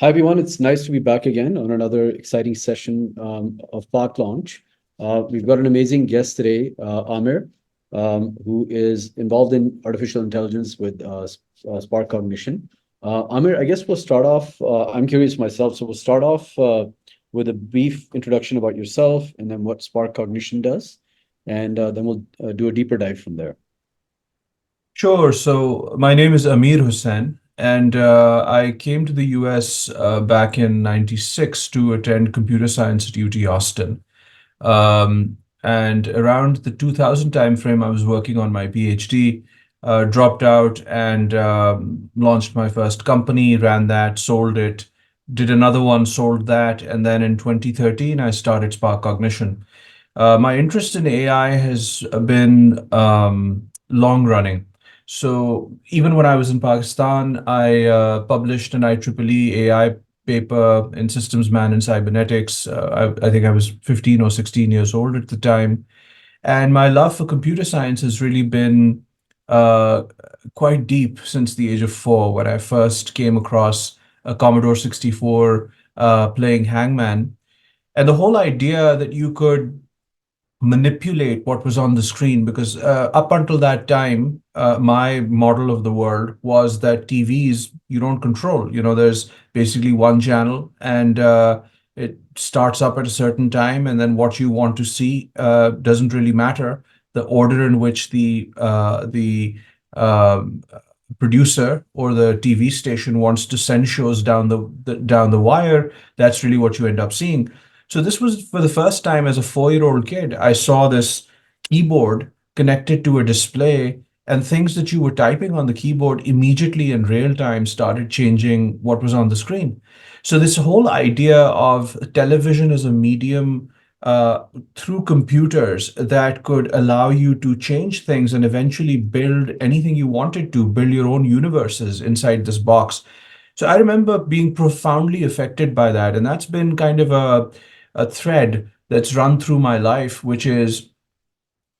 Hi, everyone. It's nice to be back again on another exciting session of Paklaunch. We've got an amazing guest today, Amir, who is involved in artificial intelligence with SparkCognition. Amir, I guess we'll start off. I'm curious myself, so we'll start off with a brief introduction about yourself and then what SparkCognition does, and then we'll do a deeper dive from there. Sure. So my name is Amir Husain, and I came to the US back in '96 to attend computer science at UT Austin. And around the 2000 timeframe, I was working on my PhD, dropped out and launched my first company, ran that, sold it, did another one, sold that, and then in 2013, I started SparkCognition. My interest in AI has been long running. So even when I was in Pakistan, I published an IEEE AI paper in systems man and cybernetics. I think I was 15 or 16 years old at the time. And my love for computer science has really been uh, quite deep since the age of 4, when I first came across a Commodore 64 playing Hangman. And the whole idea that you could manipulate what was on the screen, because up until that time, my model of the world was that TVs you don't control. There's basically one channel, and it starts up at a certain time, and then what you want to see doesn't really matter. The order in which the producer or the TV station wants to send shows down the wire, that's really what you end up seeing. So this was for the first time as a 4-year-old kid. I saw this keyboard connected to a display, and things that you were typing on the keyboard immediately in real time started changing what was on the screen. So this whole idea of television as a medium through computers that could allow you to change things and eventually build anything you wanted to, build your own universes inside this box. So I remember being profoundly affected by that, and that's been kind of a thread that's run through my life, which is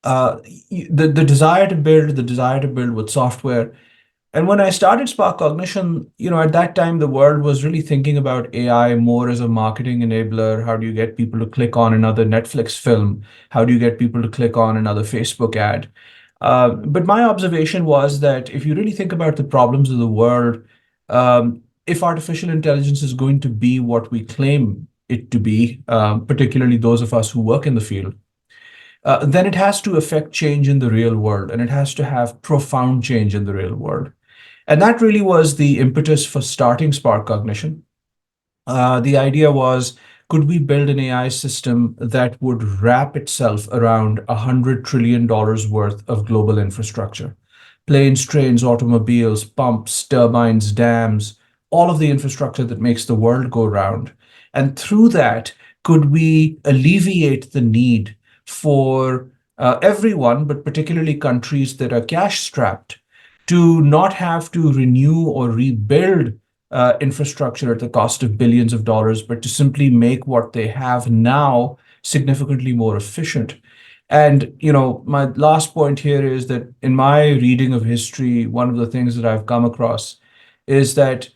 the desire to build with software. And when I started Spark Cognition, at that time, the world was really thinking about AI more as a marketing enabler. How do you get people to click on another Netflix film? How do you get people to click on another Facebook ad? But my observation was that if you really think about the problems of the world, if artificial intelligence is going to be what we claim it to be, particularly those of us who work in the field, then it has to affect change in the real world, and it has to have profound change in the real world. And that really was the impetus for starting Spark Cognition. The idea was, could we build an AI system that would wrap itself around $100 trillion worth of global infrastructure? Planes, trains, automobiles, pumps, turbines, dams, all of the infrastructure that makes the world go round. And through that, could we alleviate the need for everyone, but particularly countries that are cash strapped, to not have to renew or rebuild infrastructure at the cost of billions of dollars, but to simply make what they have now significantly more efficient. And, my last point here is that in my reading of history, one of the things that I've come across is that,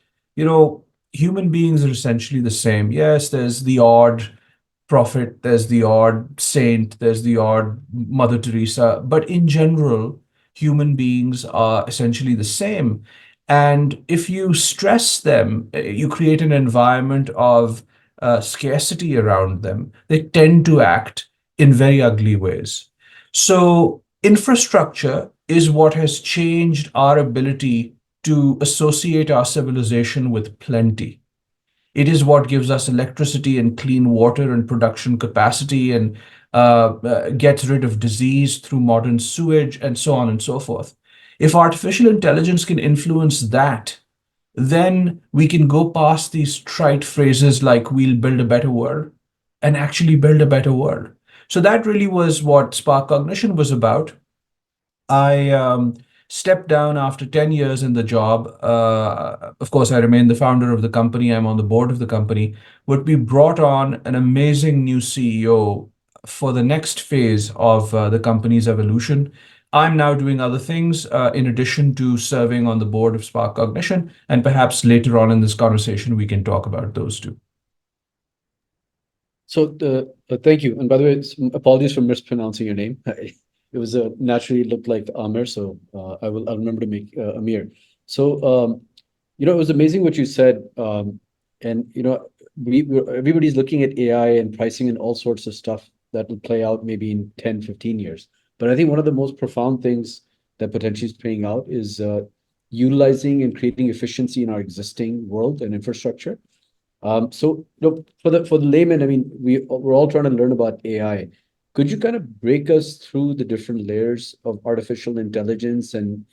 human beings are essentially the same. Yes, there's the odd prophet, there's the odd saint, there's the odd Mother Teresa, but in general, human beings are essentially the same. And if you stress them, you create an environment of scarcity around them. They tend to act in very ugly ways. So, infrastructure is what has changed our ability to associate our civilization with plenty. It is what gives us electricity and clean water and production capacity, and gets rid of disease through modern sewage and so on and so forth. If artificial intelligence can influence that, then we can go past these trite phrases like we'll build a better world and actually build a better world. So that really was what Spark Cognition was about. I stepped down after 10 years in the job. Of course, I remain the founder of the company. I'm on the board of the company. But we brought on an amazing new CEO for the next phase of the company's evolution. I'm now doing other things in addition to serving on the board of SparkCognition. And perhaps later on in this conversation, we can talk about those two. So thank you. And by the way, apologies for mispronouncing your name. It was naturally looked like Amir, so I'll remember to make Amir. So it was amazing what you said, and everybody's looking at AI and pricing and all sorts of stuff that will play out maybe in 10, 15 years. But I think one of the most profound things that potentially is playing out is utilizing and creating efficiency in our existing world and infrastructure. So, for the layman, I mean, we're all trying to learn about AI. Could you kind of break us through the different layers of artificial intelligence and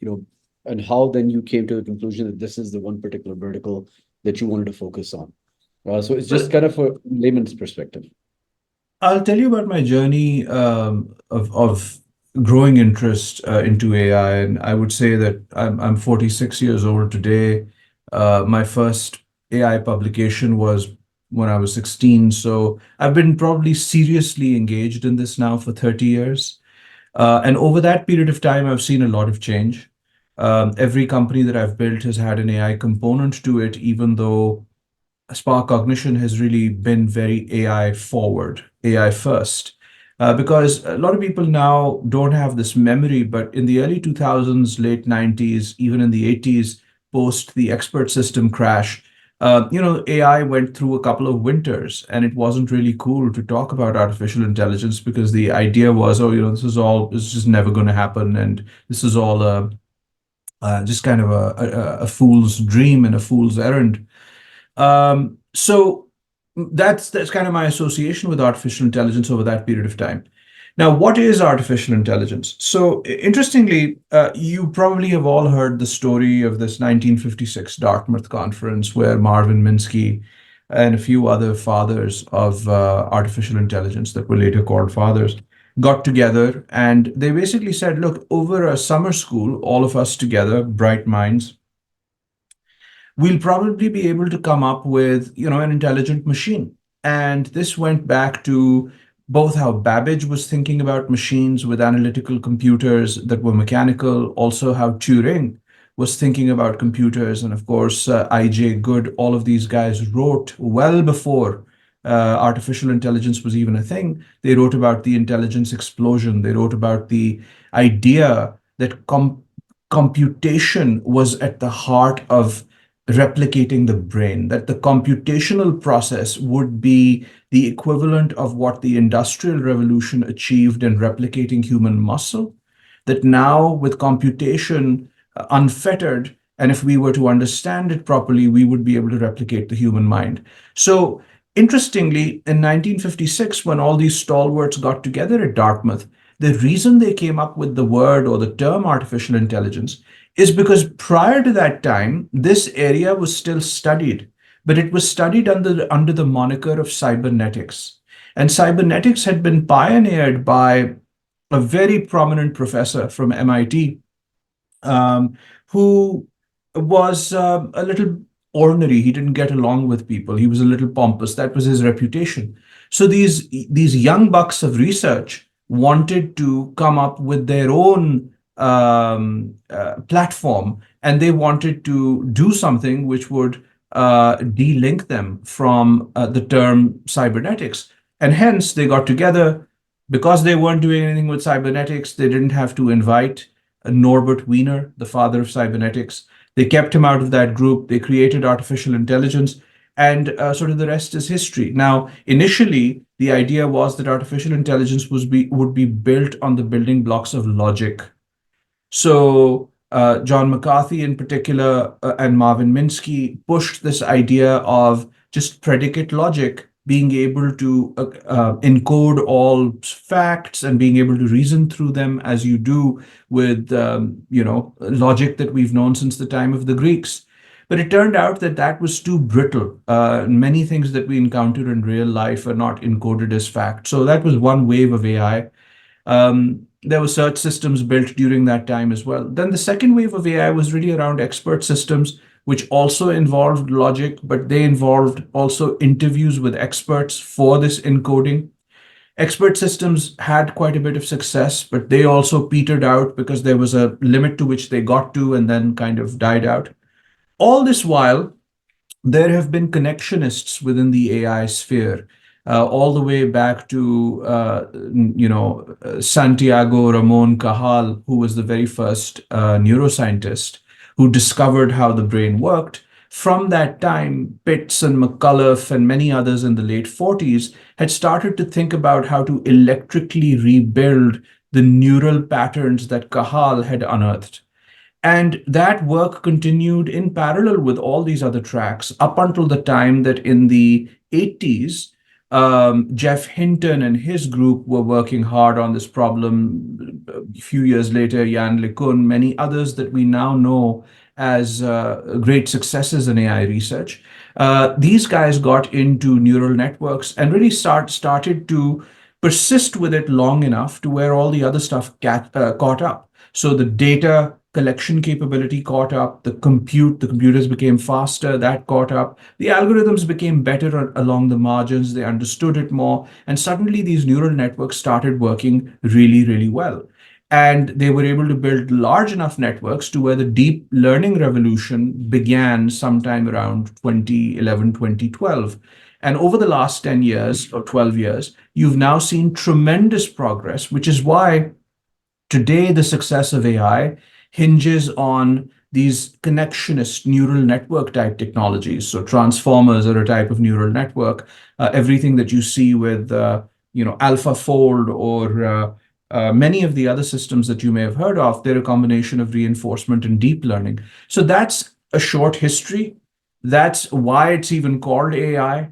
how then you came to the conclusion that this is the one particular vertical that you wanted to focus on? So it's just kind of a layman's perspective. I'll tell you about my journey of growing interest into AI, and I would say that I'm 46 years old today. My first AI publication was when I was 16, so I've been probably seriously engaged in this now for 30 years. And over that period of time, I've seen a lot of change. Every company that I've built has had an AI component to it, even though SparkCognition has really been very AI forward, AI first. Because a lot of people now don't have this memory, but in the early 2000s, late 90s, even in the 80s, post the expert system crash, AI went through a couple of winters, and it wasn't really cool to talk about artificial intelligence because the idea was, this is just never going to happen, and this is all just kind of a fool's dream and a fool's errand. So that's kind of my association with artificial intelligence over that period of time. Now, what is artificial intelligence? So interestingly, you probably have all heard the story of this 1956 Dartmouth conference where Marvin Minsky and a few other fathers of artificial intelligence that were later called fathers got together, and they basically said, look, over a summer school, all of us together, bright minds, we'll probably be able to come up with, an intelligent machine. And this went back to both how Babbage was thinking about machines with analytical computers that were mechanical, also how Turing was thinking about computers. And of course, I.J. Good, all of these guys wrote well before artificial intelligence was even a thing. They wrote about the intelligence explosion. They wrote about the idea that computation was at the heart of replicating the brain, that the computational process would be the equivalent of what the Industrial Revolution achieved in replicating human muscle, that now with computation unfettered, and if we were to understand it properly, we would be able to replicate the human mind. So interestingly, in 1956, when all these stalwarts got together at Dartmouth, the reason they came up with the word or the term artificial intelligence is because prior to that time, this area was still studied, but it was studied under the moniker of cybernetics. And cybernetics had been pioneered by a very prominent professor from MIT, who was a little ornery. He didn't get along with people. He was a little pompous. That was his reputation. So these young bucks of research wanted to come up with their own platform, and they wanted to do something which would de-link them from the term cybernetics. And hence they got together. Because they weren't doing anything with cybernetics, they didn't have to invite Norbert Wiener, the father of cybernetics. They kept him out of that group. They created artificial intelligence, and sort of the rest is history. Now, initially, the idea was that artificial intelligence would be built on the building blocks of logic. So John McCarthy in particular and Marvin Minsky pushed this idea of just predicate logic, being able to encode all facts and being able to reason through them as you do with logic that we've known since the time of the Greeks. But it turned out that that was too brittle. Many things that we encounter in real life are not encoded as fact. So that was one wave of AI. There were search systems built during that time as well. Then the second wave of AI was really around expert systems, which also involved logic, but they involved also interviews with experts for this encoding. Expert systems had quite a bit of success, but they also petered out because there was a limit to which they got to and then kind of died out. All this while, there have been connectionists within the AI sphere, all the way back to Santiago Ramon Cajal, who was the very first neuroscientist who discovered how the brain worked. From that time, Pitts and McCullough and many others in the late 40s had started to think about how to electrically rebuild the neural patterns that Cajal had unearthed. And that work continued in parallel with all these other tracks up until the time that in the 80s, Jeff Hinton and his group were working hard on this problem. A few years later, Jan LeCun, many others that we now know as great successes in AI research. These guys got into neural networks and really started to persist with it long enough to where all the other stuff caught up. So the data collection capability caught up, the computers became faster, that caught up, the algorithms became better along the margins, they understood it more, and suddenly these neural networks started working really, really well. And they were able to build large enough networks to where the deep learning revolution began sometime around 2011, 2012. And over the last 10 years or 12 years, you've now seen tremendous progress, which is why today the success of AI hinges on these connectionist neural network type technologies. So transformers are a type of neural network. Everything that you see with AlphaFold or many of the other systems that you may have heard of, they're a combination of reinforcement and deep learning. So that's a short history. That's why it's even called AI.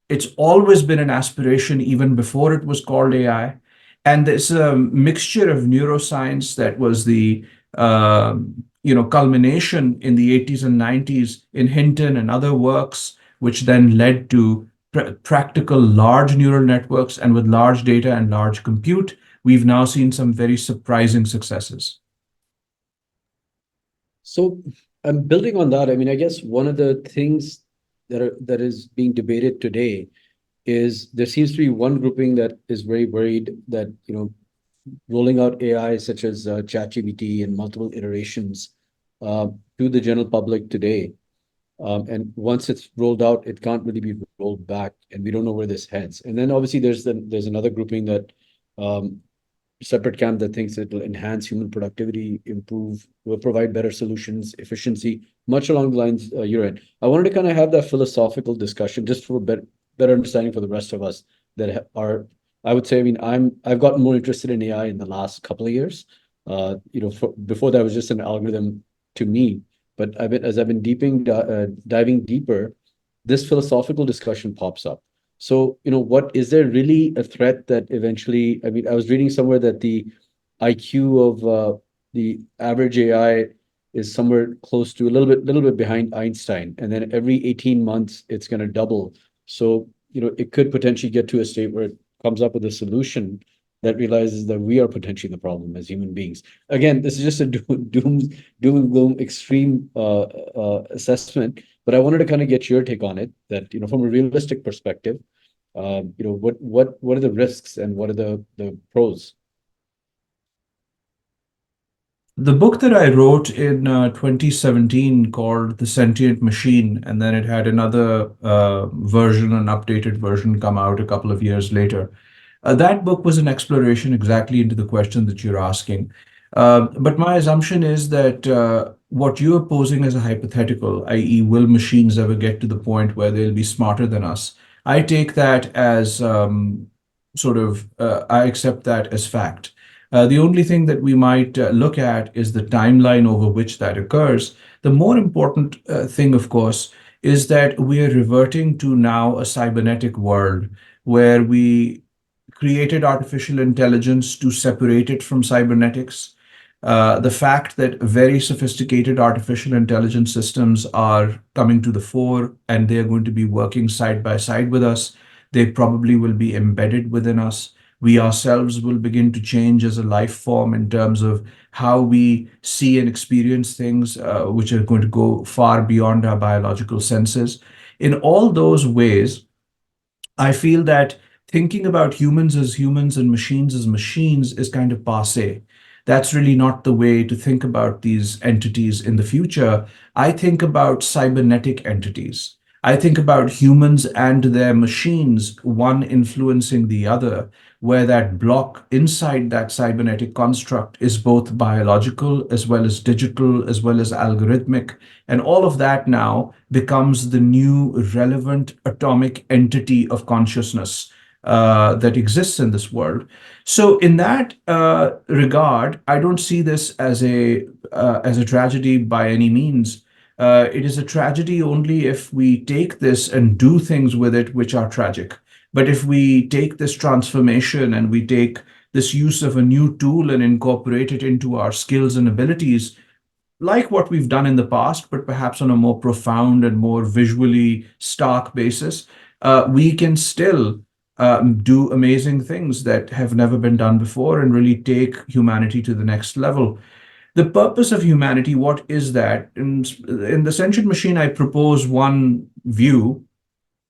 It's always been an aspiration even before it was called AI. And there's a mixture of neuroscience that was the culmination in the 80s and 90s in Hinton and other works, which then led to practical large neural networks. And with large data and large compute, we've now seen some very surprising successes. So I'm building on that. I mean, I guess one of the things that is being debated today is there seems to be one grouping that is very worried that, rolling out AI such as ChatGPT and multiple iterations to the general public today. And once it's rolled out, it can't really be rolled back, and we don't know where this heads. And then obviously there's another grouping that separate camp that thinks it will enhance human productivity, will provide better solutions, efficiency, much along the lines you're in. I wanted to kind of have that philosophical discussion just for a better understanding for the rest of us that are, I would say, I mean, I've gotten more interested in AI in the last couple of years. Before that was just an algorithm to me, but as I've been diving deeper, this philosophical discussion pops up. So, what is there really a threat that eventually, I mean, I was reading somewhere that the IQ of the average AI is somewhere close to a little bit behind Einstein, and then every 18 months it's going to double. So, it could potentially get to a state where it comes up with a solution that realizes that we are potentially the problem as human beings. Again, this is just a doom and gloom extreme assessment, but I wanted to kind of get your take on it. That from a realistic perspective, what are the risks and what are the pros? The book that I wrote in 2017 called The Sentient Machine, and then it had another version, an updated version, come out a couple of years later. That book was an exploration exactly into the question that you're asking. But my assumption is that what you're posing as a hypothetical, i.e., will machines ever get to the point where they'll be smarter than us? I take that as I accept that as fact. The only thing that we might look at is the timeline over which that occurs. The more important thing, of course, is that we are reverting to now a cybernetic world where we created artificial intelligence to separate it from cybernetics. The fact that very sophisticated artificial intelligence systems are coming to the fore and they are going to be working side by side with us. They probably will be embedded within us. We ourselves will begin to change as a life form in terms of how we see and experience things, which are going to go far beyond our biological senses. In all those ways, I feel that thinking about humans and machines as machines is kind of passé. That's really not the way to think about these entities in the future. I think about cybernetic entities. I think about humans and their machines, one influencing the other, where that block inside that cybernetic construct is both biological as well as digital, as well as algorithmic. And all of that now becomes the new relevant atomic entity of consciousness that exists in this world. So, in that regard, I don't see this as a tragedy by any means. It is a tragedy only if we take this and do things with it which are tragic. But if we take this transformation and we take this use of a new tool and incorporate it into our skills and abilities, like what we've done in the past, but perhaps on a more profound and more visually stark basis, we can still do amazing things that have never been done before and really take humanity to the next level. The purpose of humanity, what is that? In the sentient machine, I propose one view.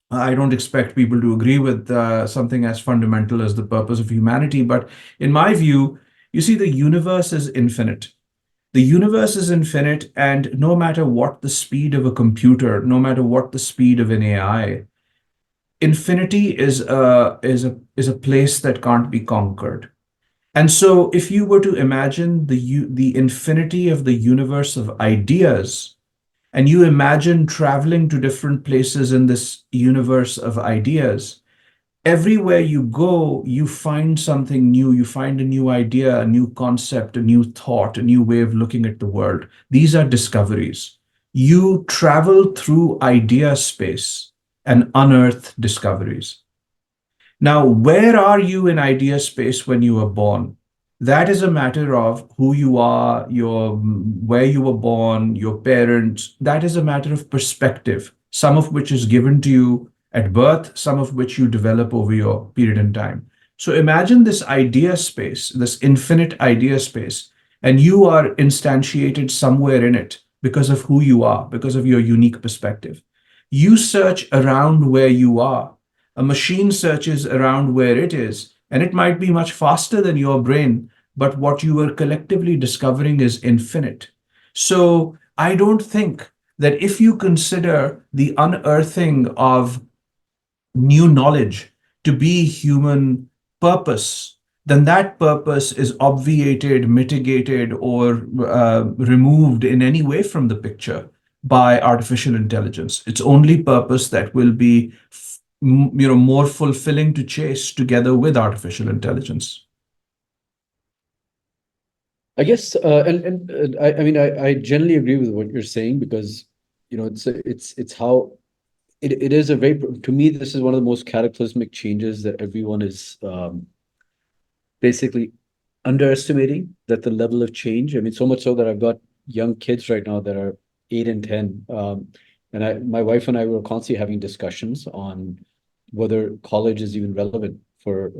I don't expect people to agree with something as fundamental as the purpose of humanity, but in my view, you see, the universe is infinite. The universe is infinite, and no matter what the speed of a computer, no matter what the speed of an AI, infinity is a place that can't be conquered. And so, if you were to imagine the infinity of the universe of ideas, and you imagine traveling to different places in this universe of ideas, everywhere you go, you find something new. You find a new idea, a new concept, a new thought, a new way of looking at the world. These are discoveries. You travel through idea space and unearth discoveries. Now, where are you in idea space when you were born? That is a matter of who you are, where you were born, your parents. That is a matter of perspective, some of which is given to you at birth, some of which you develop over your period in time. So imagine this idea space, this infinite idea space, and you are instantiated somewhere in it because of who you are, because of your unique perspective. You search around where you are. A machine searches around where it is, and it might be much faster than your brain, but what you are collectively discovering is infinite. So I don't think that if you consider the unearthing of new knowledge to be human purpose, then that purpose is obviated, mitigated, or removed in any way from the picture by artificial intelligence. Its only purpose that will be more fulfilling to chase together with artificial intelligence. I guess, I mean, I generally agree with what you're saying because, it's how it is a very, to me, this is one of the most cataclysmic changes that everyone is basically underestimating that the level of change. I mean, so much so that I've got young kids right now that are 8 and 10. And my wife and I were constantly having discussions on whether college is even relevant for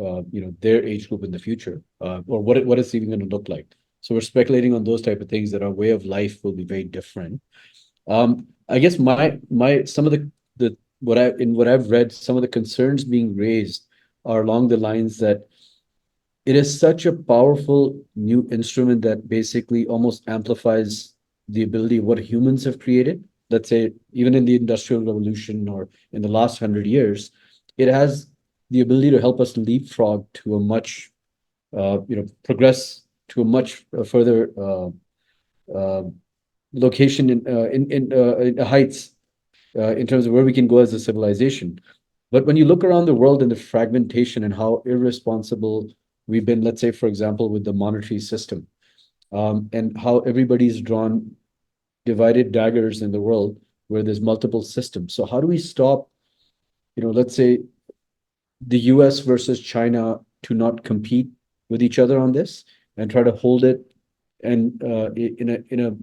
their age group in the future, or what it's even going to look like. So we're speculating on those type of things that our way of life will be very different. I guess my some of the what I've read, some of the concerns being raised are along the lines that it is such a powerful new instrument that basically almost amplifies the ability of what humans have created. Let's say even in the Industrial Revolution or in the last 100 years, it has the ability to help us leapfrog to a much progress to a much further uh, location in heights in terms of where we can go as a civilization. But when you look around the world and the fragmentation and how irresponsible we've been, let's say, for example, with the monetary system, and how everybody's drawn divided daggers in the world where there's multiple systems. So how do we stop, let's say, the US versus China to not compete with each other on this and try to hold it and in a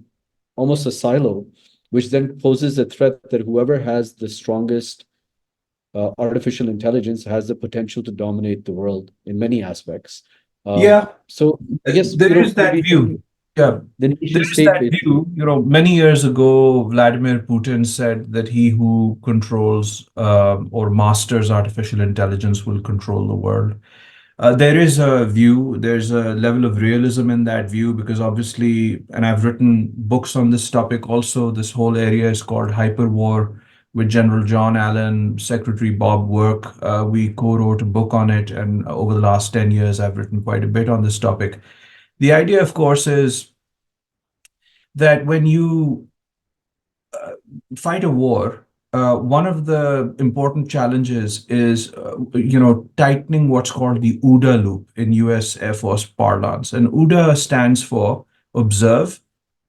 almost a silo, which then poses a threat that whoever has the strongest artificial intelligence has the potential to dominate the world in many aspects. Yeah, So I guess there is that maybe view. Yeah, The nation there's state that basically. view, many years ago, Vladimir Putin said that he who controls or masters artificial intelligence will control the world. There is a view, there's a level of realism in that view because obviously, and I've written books on this topic also, this whole area is called hyperwar with General John Allen, Secretary Bob Work. We co-wrote a book on it, and over the last 10 years, I've written quite a bit on this topic. The idea, of course, is that when you fight a war, one of the important challenges is, tightening what's called the OODA loop in U.S. Air Force parlance. And OODA stands for observe,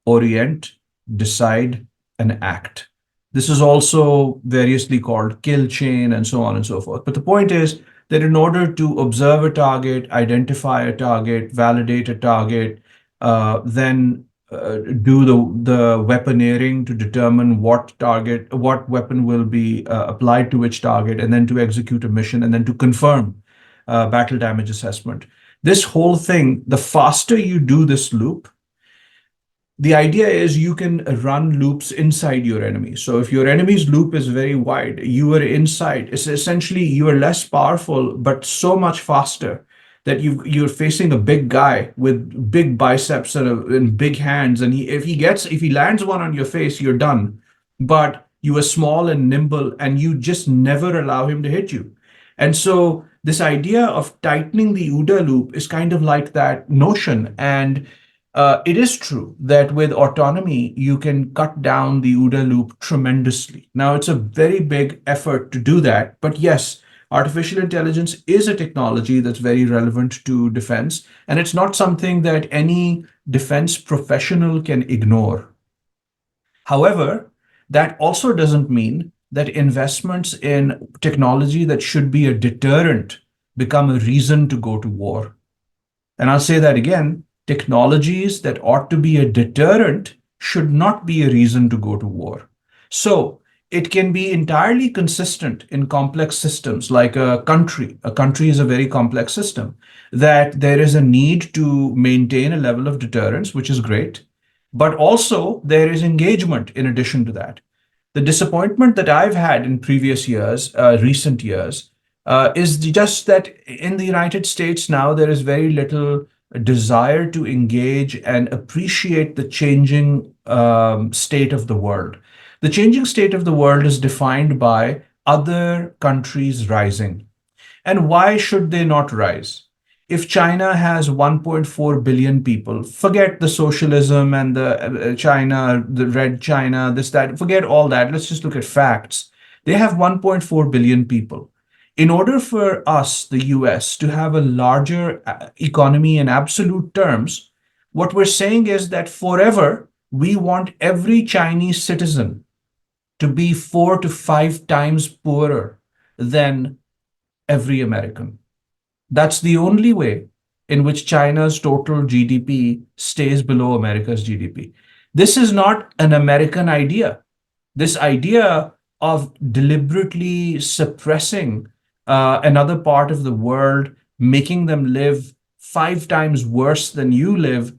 orient, decide, and act. This is also variously called kill chain and so on and so forth. But the point is that in order to observe a target, identify a target, validate a target, then do the weaponeering to determine what weapon will be applied to which target, and then to execute a mission, and then to confirm battle damage assessment. This whole thing, the faster you do this loop, the idea is you can run loops inside your enemy. So if your enemy's loop is very wide, you are inside. It's essentially you are less powerful, but so much faster that you're facing a big guy with big biceps and big hands, and if he lands one on your face, you're done. But you are small and nimble, and you just never allow him to hit you. And so this idea of tightening the OODA loop is kind of like that notion. And it is true that with autonomy, you can cut down the OODA loop tremendously. Now, it's a very big effort to do that. But yes, artificial intelligence is a technology that's very relevant to defense. And it's not something that any defense professional can ignore. However, that also doesn't mean that investments in technology that should be a deterrent become a reason to go to war. And I'll say that again. Technologies that ought to be a deterrent should not be a reason to go to war. So it can be entirely consistent in complex systems like a country. A country is a very complex system, that there is a need to maintain a level of deterrence, which is great, but also there is engagement in addition to that. The disappointment that I've had in previous years, recent years, is just that in the United States now there is very little desire to engage and appreciate the changing state of the world. The changing state of the world is defined by other countries rising. And why should they not rise? If China has 1.4 billion people, forget the socialism and the China, the red China, this, that, forget all that. Let's just look at facts. They have 1.4 billion people. In order for us, the US, to have a larger economy in absolute terms, what we're saying is that forever, we want every Chinese citizen to be 4 to 5 times poorer than every American. That's the only way in which China's total GDP stays below America's GDP. This is not an American idea. This idea of deliberately suppressing another part of the world, making them live 5 times worse than you live,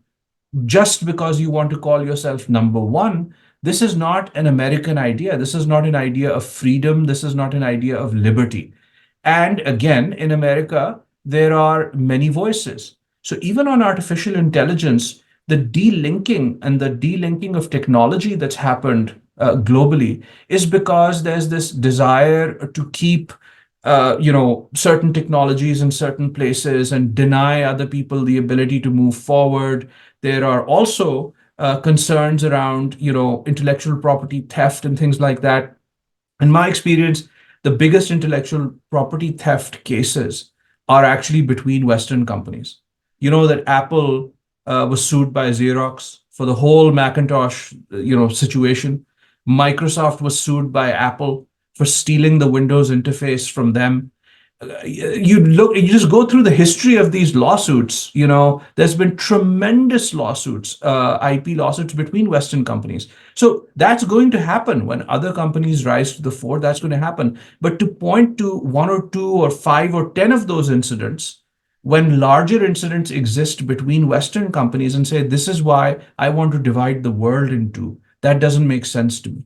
just because you want to call yourself number one. This is not an American idea. This is not an idea of freedom. This is not an idea of liberty. And again, in America, there are many voices. So even on artificial intelligence, the delinking of technology that's happened globally is because there's this desire to keep certain technologies in certain places and deny other people the ability to move forward. There are also concerns around, intellectual property theft and things like that. In my experience, the biggest intellectual property theft cases are actually between Western companies. You know that Apple was sued by Xerox for the whole Macintosh, situation. Microsoft was sued by Apple for stealing the Windows interface from them. You just go through the history of these lawsuits. There's been tremendous lawsuits, IP lawsuits between Western companies. So that's going to happen when other companies rise to the fore. That's going to happen. But to point to 1 or 2 or 5 or 10 of those incidents when larger incidents exist between Western companies and say, this is why I want to divide the world in two, that doesn't make sense to me.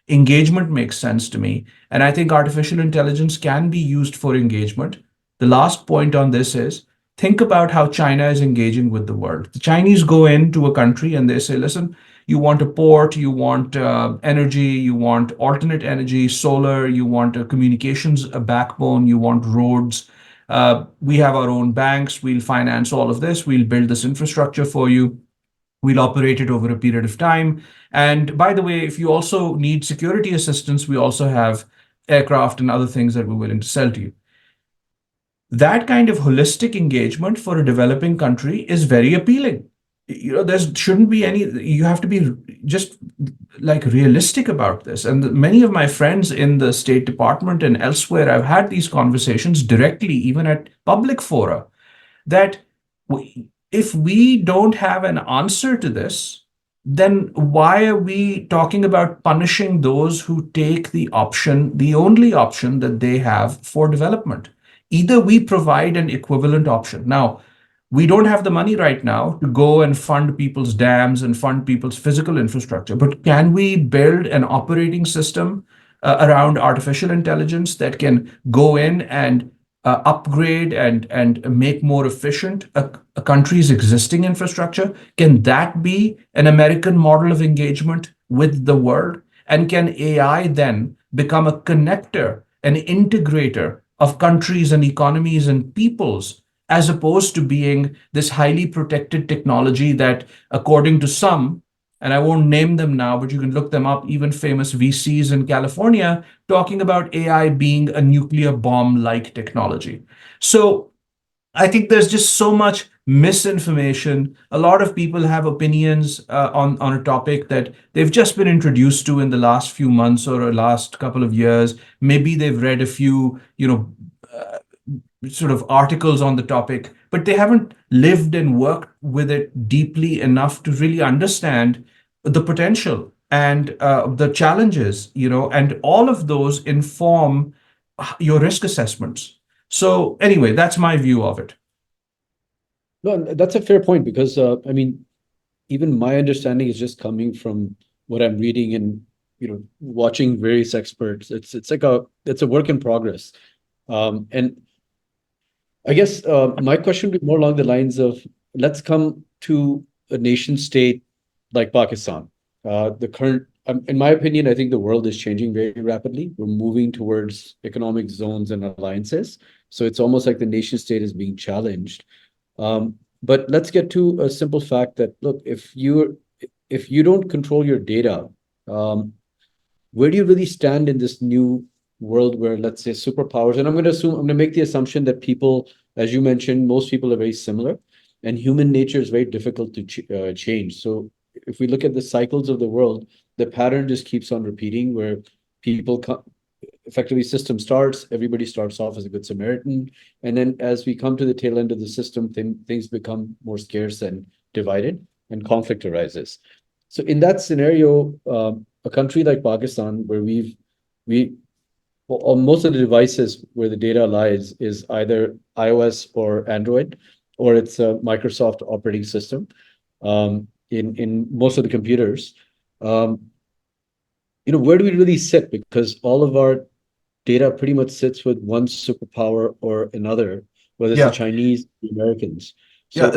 Engagement makes sense to me. And I think artificial intelligence can be used for engagement. The last point on this is think about how China is engaging with the world. The Chinese go into a country and they say, listen, you want a port, you want energy, you want alternate energy, solar, you want a communications a backbone, you want roads. We have our own banks, we'll finance all of this, we'll build this infrastructure for you. We'll operate it over a period of time. And by the way, if you also need security assistance, we also have aircraft and other things that we're willing to sell to you. That kind of holistic engagement for a developing country is very appealing. There shouldn't be any, you have to be just like realistic about this. And many of my friends in the State Department and elsewhere, I've had these conversations directly, even at public fora, that if we don't have an answer to this, then why are we talking about punishing those who take the option, the only option that they have for development? Either we provide an equivalent option. Now, we don't have the money right now to go and fund people's dams and fund people's physical infrastructure, but can we build an operating system around artificial intelligence that can go in and upgrade and make more efficient a country's existing infrastructure? Can that be an American model of engagement with the world? And can AI then become a connector, an integrator of countries and economies and peoples, as opposed to being this highly protected technology that, according to some, and I won't name them now, but you can look them up, even famous VCs in California, talking about AI being a nuclear bomb-like technology. So I think there's just so much misinformation. A lot of people have opinions on a topic that they've just been introduced to in the last few months or last couple of years. Maybe they've read a few, sort of articles on the topic, but they haven't lived and worked with it deeply enough to really understand the potential and the challenges, and all of those inform your risk assessments. So anyway, that's my view of it. No, that's a fair point because even my understanding is just coming from what I'm reading and watching various experts. It's a work in progress, and I guess my question would be more along the lines of, let's come to a nation state like Pakistan. In my opinion, I think the world is changing very rapidly. We're moving towards economic zones and alliances. So it's almost like the nation state is being challenged. But let's get to a simple fact that, look, if you don't control your data, where do you really stand in this new world where, let's say, superpowers, and I'm going to make the assumption that people, as you mentioned, most people are very similar, and human nature is very difficult to change. So if we look at the cycles of the world, the pattern just keeps on repeating, where people effectively, system starts, everybody starts off as a good Samaritan, and then as we come to the tail end of the system, things become more scarce and divided, and conflict arises. So in that scenario, a country like Pakistan, where most of the devices where the data lies is either iOS or Android, or it's a Microsoft operating system in most of the computers. Where do we really sit? Because all of our data pretty much sits with one superpower or another, whether it's the Chinese, the Americans. So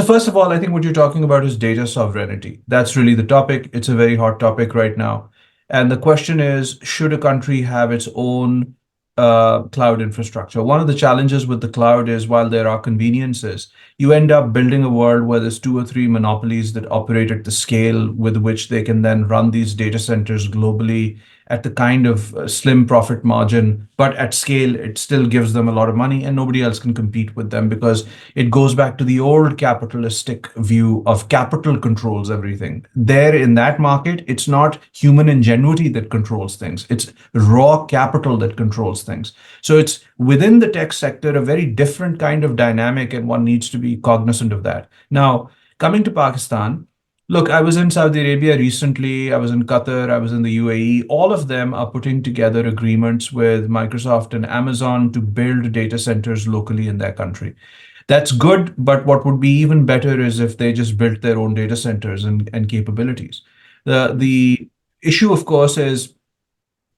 first of all, I think what you're talking about is data sovereignty. That's really the topic. It's a very hot topic right now. And the question is, should a country have its own cloud infrastructure? One of the challenges with the cloud is, while there are conveniences, you end up building a world where there's 2 or 3 monopolies that operate at the scale with which they can then run these data centers globally at the kind of slim profit margin, but at scale, it still gives them a lot of money, and nobody else can compete with them, because it goes back to the old capitalistic view of capital controls everything. There in that market, it's not human ingenuity that controls things. It's raw capital that controls things. So it's within the tech sector, a very different kind of dynamic, and one needs to be cognizant of that. Now, coming to Pakistan, Look, I was in Saudi Arabia recently. I was in Qatar. I was in the UAE. All of them are putting together agreements with Microsoft and Amazon to build data centers locally in their country. That's good, but what would be even better is if they just built their own data centers and capabilities. The issue, of course, is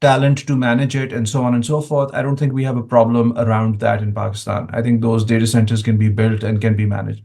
talent to manage it and so on and so forth. I don't think we have a problem around that in Pakistan. I think those data centers can be built and can be managed.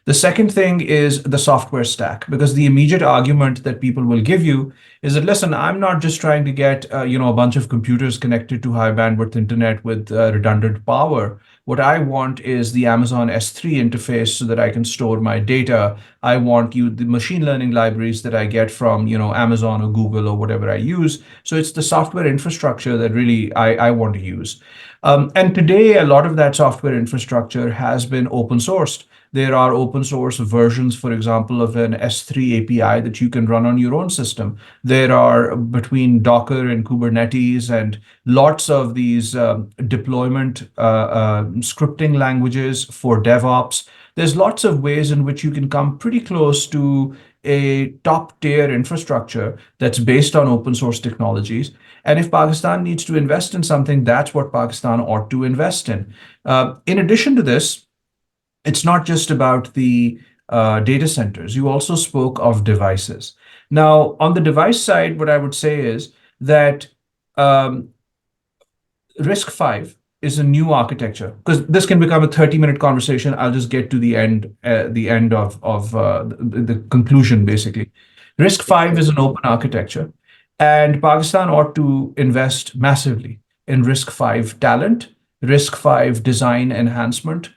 The second thing is the software stack, because the immediate argument that people will give you is that, listen, I'm not just trying to get a bunch of computers connected to high bandwidth internet with redundant power. What I want is the Amazon S3 interface so that I can store my data. I want the machine learning libraries that I get from Amazon or Google or whatever I use. So it's the software infrastructure that really I want to use. And today, a lot of that software infrastructure has been open sourced. There are open source versions, for example, of an S3 API that you can run on your own system. There are between Docker and Kubernetes and lots of these deployment scripting languages for DevOps. There's lots of ways in which you can come pretty close to a top tier infrastructure that's based on open source technologies. And if Pakistan needs to invest in something, that's what Pakistan ought to invest in. In addition to this, it's not just about the data centers. You also spoke of devices. Now, on the device side, what I would say is that um, RISC-V is a new architecture, because this can become a 30-minute conversation. I'll just get to the end of the conclusion, basically. RISC-V is an open architecture, and Pakistan ought to invest massively in RISC-V talent, RISC-V design enhancement,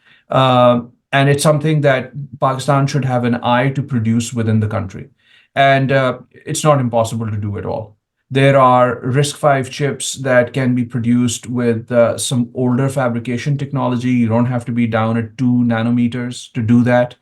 and it's something that Pakistan should have an eye to produce within the country. And it's not impossible to do it all. There are RISC-V chips that can be produced with some older fabrication technology. You don't have to be down at 2 nanometers to do that.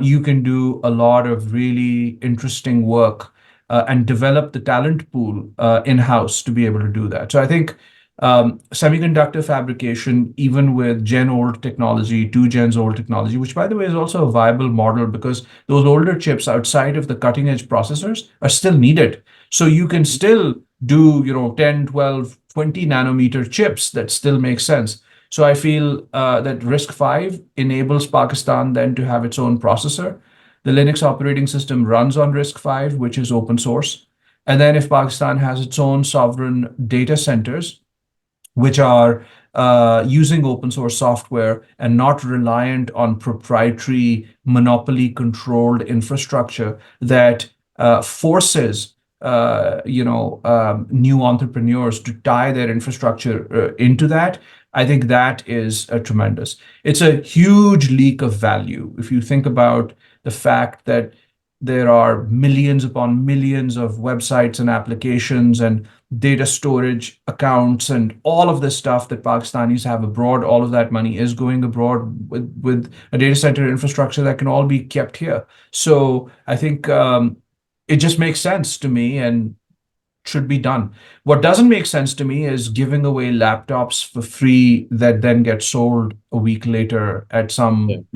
You can do a lot of really interesting work and develop the talent pool in-house to be able to do that. So I think semiconductor fabrication, even with gen old technology, 2 gens old technology, which by the way is also a viable model because those older chips outside of the cutting edge processors are still needed. So you can still do, 10, 12, 20 nanometer chips that still make sense. So I feel that RISC-V enables Pakistan then to have its own processor. The Linux operating system runs on RISC-V, which is open source. And then if Pakistan has its own sovereign data centers, which are using open source software and not reliant on proprietary monopoly controlled infrastructure that forces new entrepreneurs to tie their infrastructure into that. I think that is tremendous. It's a huge leak of value. If you think about the fact that there are millions upon millions of websites and applications and data storage accounts and all of this stuff that Pakistanis have abroad, all of that money is going abroad with a data center infrastructure that can all be kept here. So I think it just makes sense to me and should be done. What doesn't make sense to me is giving away laptops for free that then get sold a week later at some,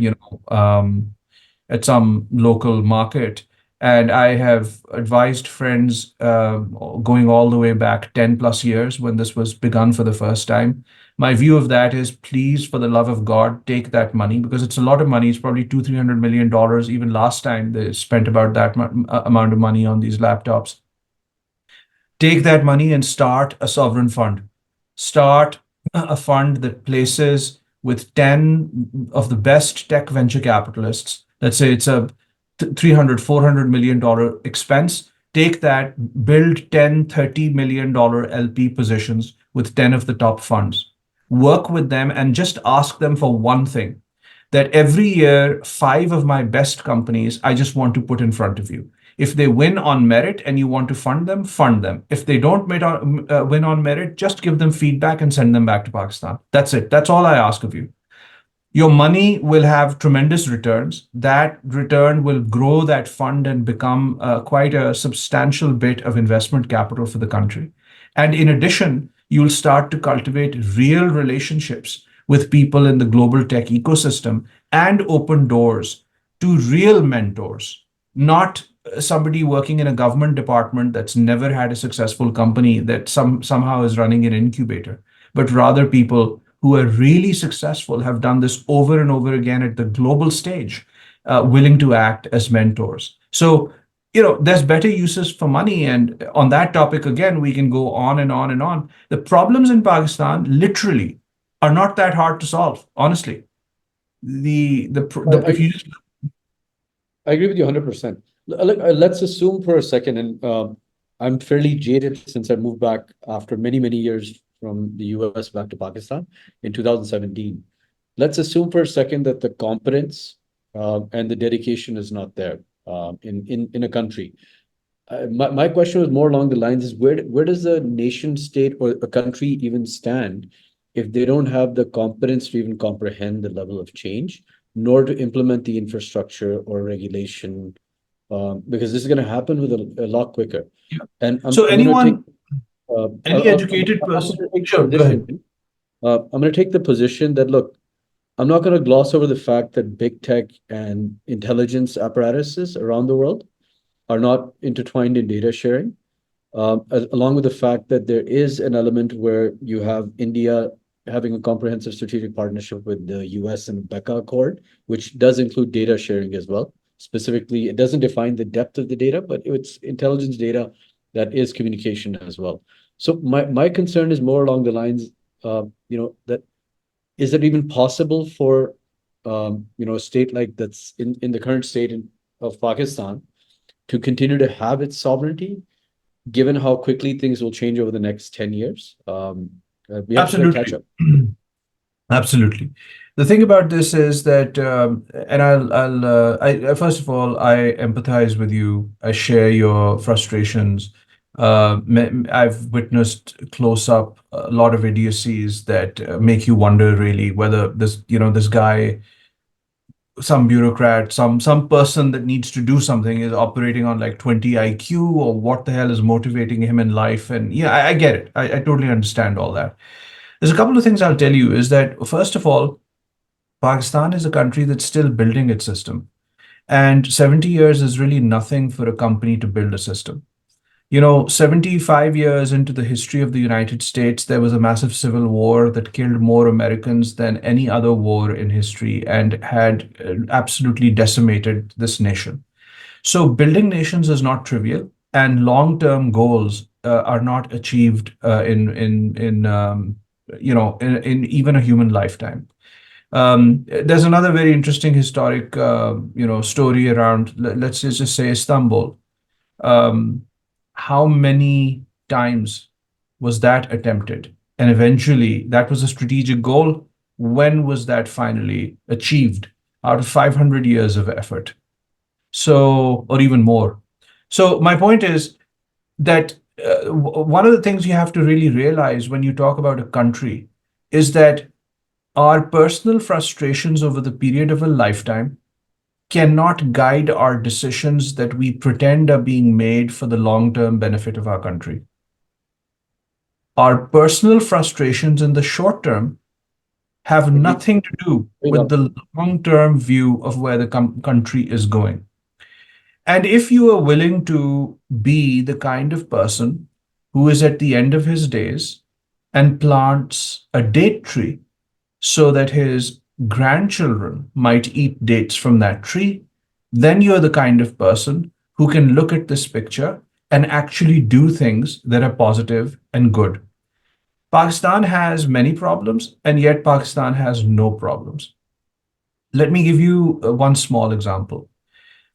at some local market. And I have advised friends going all the way back 10 plus years when this was begun for the first time. My view of that is, please, for the love of God, take that money because it's a lot of money. It's probably $200-300 million. Even last time they spent about that amount of money on these laptops. Take that money and start a sovereign fund. Start a fund that places with 10 of the best tech venture capitalists. Let's say it's a $300-400 million expense. Take that, build 10-30 million LP positions with 10 of the top funds. Work with them and just ask them for one thing, that every year, 5 of my best companies, I just want to put in front of you. If they win on merit and you want to fund them, fund them. If they don't win on merit, just give them feedback and send them back to Pakistan. That's it. That's all I ask of you. Your money will have tremendous returns. That return will grow that fund and become quite a substantial bit of investment capital for the country. And in addition, you'll start to cultivate real relationships with people in the global tech ecosystem and open doors to real mentors, not somebody working in a government department that's never had a successful company that somehow is running an incubator, but rather people who are really successful have done this over and over again at the global stage, willing to act as mentors. So, there's better uses for money. And on that topic, again, we can go on and on and on. The problems in Pakistan literally are not that hard to solve, honestly. If I, you just I agree with you 100%. Let's assume for a second, and I'm fairly jaded since I moved back after many, many years from the US back to Pakistan in 2017. Let's assume for a second that the competence and the dedication is not there in a country. My question was more along the lines is where does a nation state or a country even stand if they don't have the competence to even comprehend the level of change, nor to implement the infrastructure or regulation, because this is going to happen with a lot quicker. Yeah. And So I'm going to take any educated I'm person, going to take the sure, go ahead. position. I'm going to take the position that look, I'm not going to gloss over the fact that big tech and intelligence apparatuses around the world are not intertwined in data sharing, along with the fact that there is an element where you have India having a comprehensive strategic partnership with the US and BECA Accord, which does include data sharing as well. Specifically, it doesn't define the depth of the data, but it's intelligence data that is communication as well. So my concern is more along the lines, that is it even possible for a state like that's in the current state of Pakistan to continue to have its sovereignty, given how quickly things will change over the next 10 years? We have to play catch Absolutely. up. Absolutely. The thing about this is that, and first of all, I empathize with you. I share your frustrations. I've witnessed close up a lot of idiocies that make you wonder really whether this guy, some bureaucrat, some person that needs to do something is operating on like 20 IQ, or what the hell is motivating him in life. And yeah, I get it. I totally understand all that. There's a couple of things I'll tell you is that, first of all, Pakistan is a country that's still building its system. And 70 years is really nothing for a company to build a system. 75 years into the history of the United States, there was a massive civil war that killed more Americans than any other war in history and had absolutely decimated this nation. So building nations is not trivial, and long-term goals are not achieved in even a human lifetime. There's another very interesting historic story around, let's just say, Istanbul. Um, how many times was that attempted? And eventually, that was a strategic goal. When was that finally achieved? Out of 500 years of effort. So, or even more. So my point is that one of the things you have to really realize when you talk about a country is that our personal frustrations over the period of a lifetime cannot guide our decisions that we pretend are being made for the long-term benefit of our country. Our personal frustrations in the short term have nothing to do with the long-term view of where the country is going. And if you are willing to be the kind of person who is at the end of his days and plants a date tree so that his grandchildren might eat dates from that tree, then you're the kind of person who can look at this picture and actually do things that are positive and good. Pakistan has many problems, and yet Pakistan has no problems. Let me give you one small example.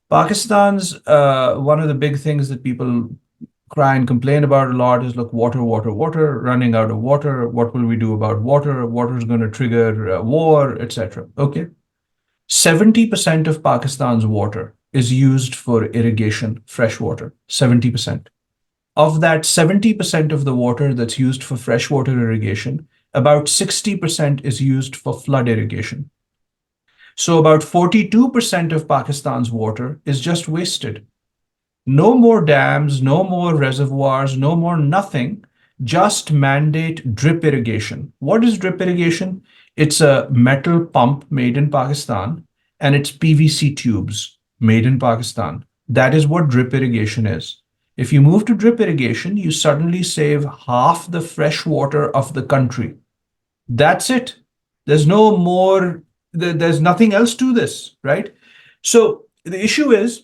Pakistan's one of the big things that people cry and complain about a lot is, look, water, water, water, running out of water. What will we do about water? Water is going to trigger war, etc. Okay. 70% of Pakistan's water is used for irrigation, fresh water. 70%. Of that 70% of the water that's used for freshwater irrigation, about 60% is used for flood irrigation. So about 42% of Pakistan's water is just wasted. No more dams, no more reservoirs, no more nothing. Just mandate drip irrigation. What is drip irrigation? It's a metal pump made in Pakistan, and it's PVC tubes made in Pakistan That is what drip irrigation is. If you move to drip irrigation, you suddenly save half the fresh water of the country. That's it. There's no more, there's nothing else to this, right? So the issue is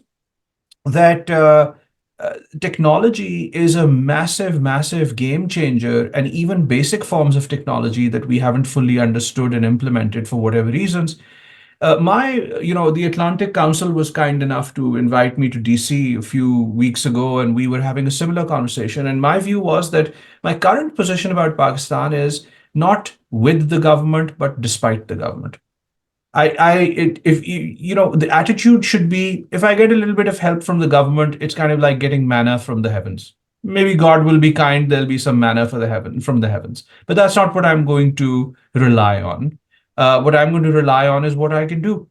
that technology is a massive, massive game changer, and even basic forms of technology that we haven't fully understood and implemented for whatever reasons. The Atlantic Council was kind enough to invite me to DC a few weeks ago, and we were having a similar conversation. And my view was that my current position about Pakistan is not with the government, but despite the government. If the attitude should be, if I get a little bit of help from the government, it's kind of like getting manna from the heavens. Maybe God will be kind, there'll be some manna from the heavens. But that's not what I'm going to rely on. What I'm going to rely on is what I can do.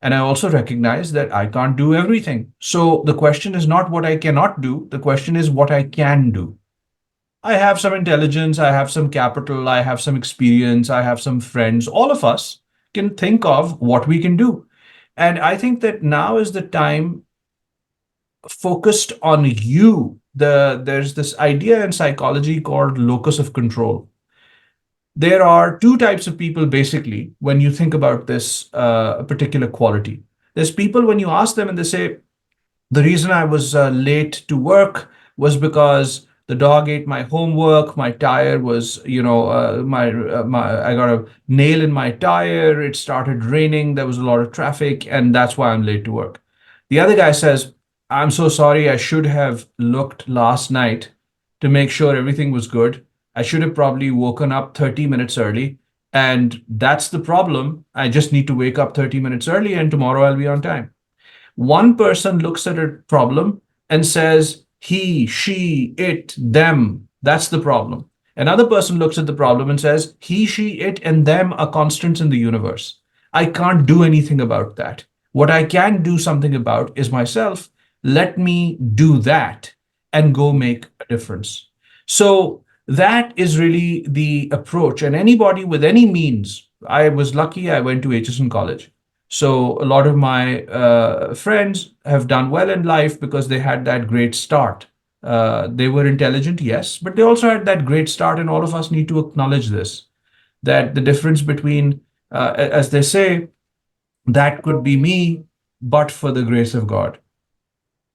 And I also recognize that I can't do everything. So the question is not what I cannot do, the question is what I can do. I have some intelligence, I have some capital, I have some experience, I have some friends. All of us can think of what we can do. And I think that now is the time focused on you. There's this idea in psychology called locus of control. There are two types of people, basically, when you think about this particular quality. There's people when you ask them and they say, the reason I was late to work was because the dog ate my homework. My tire was, I got a nail in my tire. It started raining. There was a lot of traffic, and that's why I'm late to work. The other guy says, I'm so sorry. I should have looked last night to make sure everything was good. I should have probably woken up 30 minutes early. And that's the problem. I just need to wake up 30 minutes early, and tomorrow I'll be on time. One person looks at a problem and says, he, she, it, them, that's the problem. Another person looks at the problem and says, he, she, it, and them are constants in the universe. I can't do anything about that. What I can do something about is myself. Let me do that and go make a difference. So that is really the approach. And anybody with any means, I was lucky, I went to HSN College. So a lot of my friends have done well in life because they had that great start. They were intelligent, yes, but they also had that great start, and all of us need to acknowledge this, that the difference between, as they say, that could be me, but for the grace of God.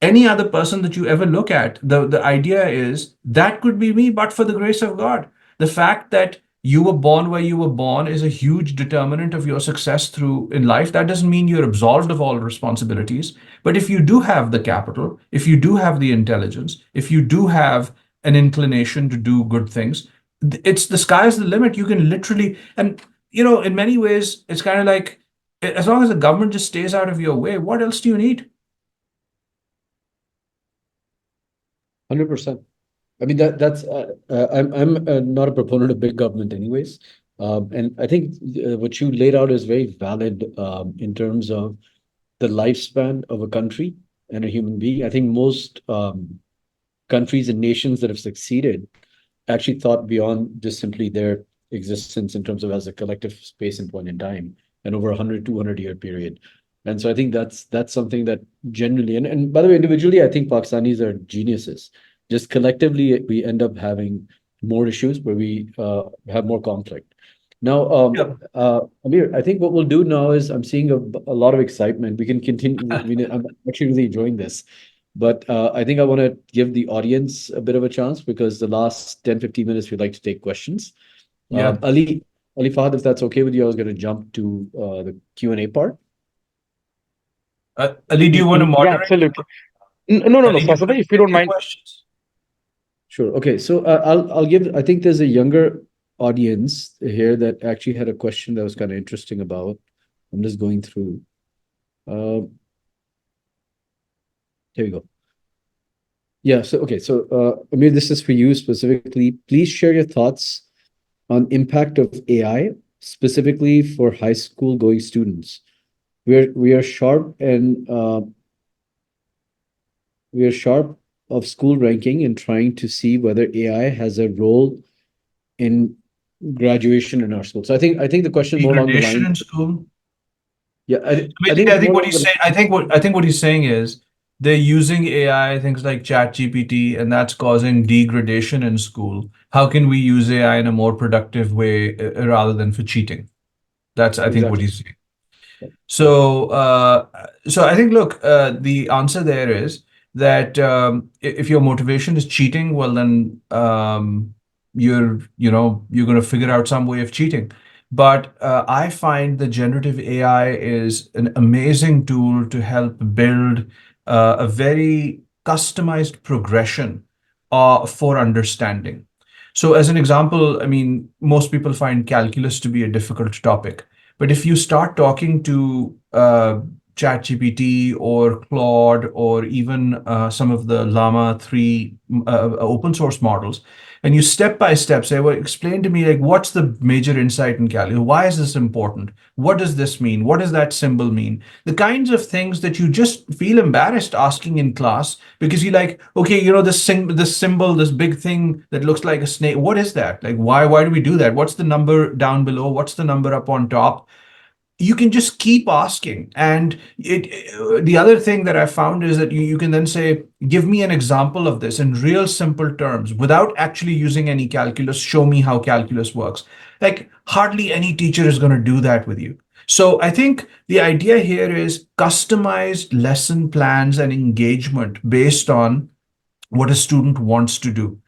Any other person that you ever look at, the idea is that could be me, but for the grace of God. The fact that you were born where you were born is a huge determinant of your success through in life. That doesn't mean you're absolved of all responsibilities. But if you do have the capital, if you do have the intelligence, if you do have an inclination to do good things, it's the sky's the limit. You can literally, and in many ways, it's kind of like, as long as the government just stays out of your way, what else do you need? 100%. I mean, that's I'm not a proponent of big government anyways. And I think what you laid out is very valid in terms of the lifespan of a country and a human being. I think most countries and nations that have succeeded actually thought beyond just simply their existence in terms of as a collective space and point in time, and over 100, 200-year period. And so I think that's something that generally, and by the way, individually, I think Pakistanis are geniuses. Just collectively, we end up having more issues where we have more conflict. Now, Amir, I think what we'll do now is I'm seeing a lot of excitement. We can continue. I'm actually really enjoying this. But I think I want to give the audience a bit of a chance because the last 10, 15 minutes, we'd like to take questions. Yeah. Ali Fahad, if that's okay with you, I was going to jump to the Q&A part. Ali, do you want to Yeah, moderate? absolutely. No, Ali, do you Faisal want bhai, to if you don't take your mind. questions? Sure. Okay. So I'll give, I think there's a younger audience here that actually had a question that was kind of interesting about. I'm just going through. Here we go. Yeah. So, okay. So Amir, this is for you specifically. Please share your thoughts on impact of AI, specifically for high school going students. We are sharp and we are sharp of school ranking and trying to see whether AI has a role in graduation in our school. So I think the question more along the Degradation line. in school. Yeah, I think I it's think more what along he's the, saying. I think what he's saying is they're using AI, things like ChatGPT, and that's causing degradation in school. How can we use AI in a more productive way rather than for cheating? That's, I think, what Exactly. he's saying. So I think, look, the answer there is that if your motivation is cheating, well, then you're going to figure out some way of cheating. But I find the generative AI is an amazing tool to help build a very customized progression for understanding. So, as an example, I mean, most people find calculus to be a difficult topic. But if you start talking to ChatGPT or Claude or even some of the Llama 3 open source models, and you step by step say, well, explain to me, like, what's the major insight in calculus? Why is this important? What does this mean? What does that symbol mean? The kinds of things that you just feel embarrassed asking in class because you're like, okay, this symbol, this big thing that looks like a snake, what is that? Like, why do we do that? What's the number down below? What's the number up on top? You can just keep asking. And the other thing that I found is that you can then say, give me an example of this in real simple terms without actually using any calculus. Show me how calculus works. Like hardly any teacher is going to do that with you. So I think the idea here is customized lesson plans and engagement based on what a student wants to do.